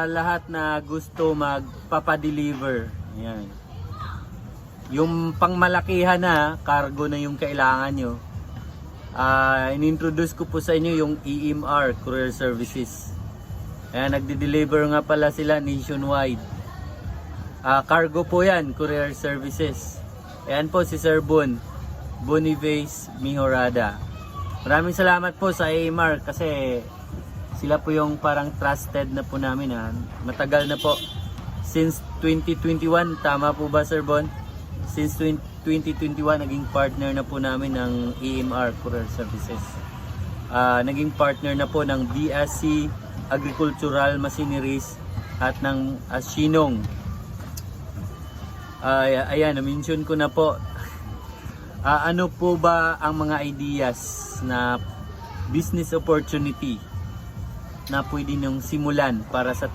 Lahat na gusto magpapadeliver. Ayan. Yung pangmalakihan na cargo na yung kailangan nyo. In-introduce ko po sa inyo yung EMR Courier Services. Ayan, nagde-deliver nga pala sila nationwide. Cargo po yan, Courier Services. Ayan po si Sir Boniface Mihorada. Maraming salamat po sa EMR kasi sila po yung parang trusted na po namin. Matagal na po. Since 2021, tama po ba Sir Bon? Since 2021, naging partner na po namin ng EMR Courier Services. Naging partner na po ng BSC Agricultural Machineries at ng Shinong. Ayan, na-mention ko na po. Ano po ba ang mga ideas na business opportunity na pwede niyong simulan para sa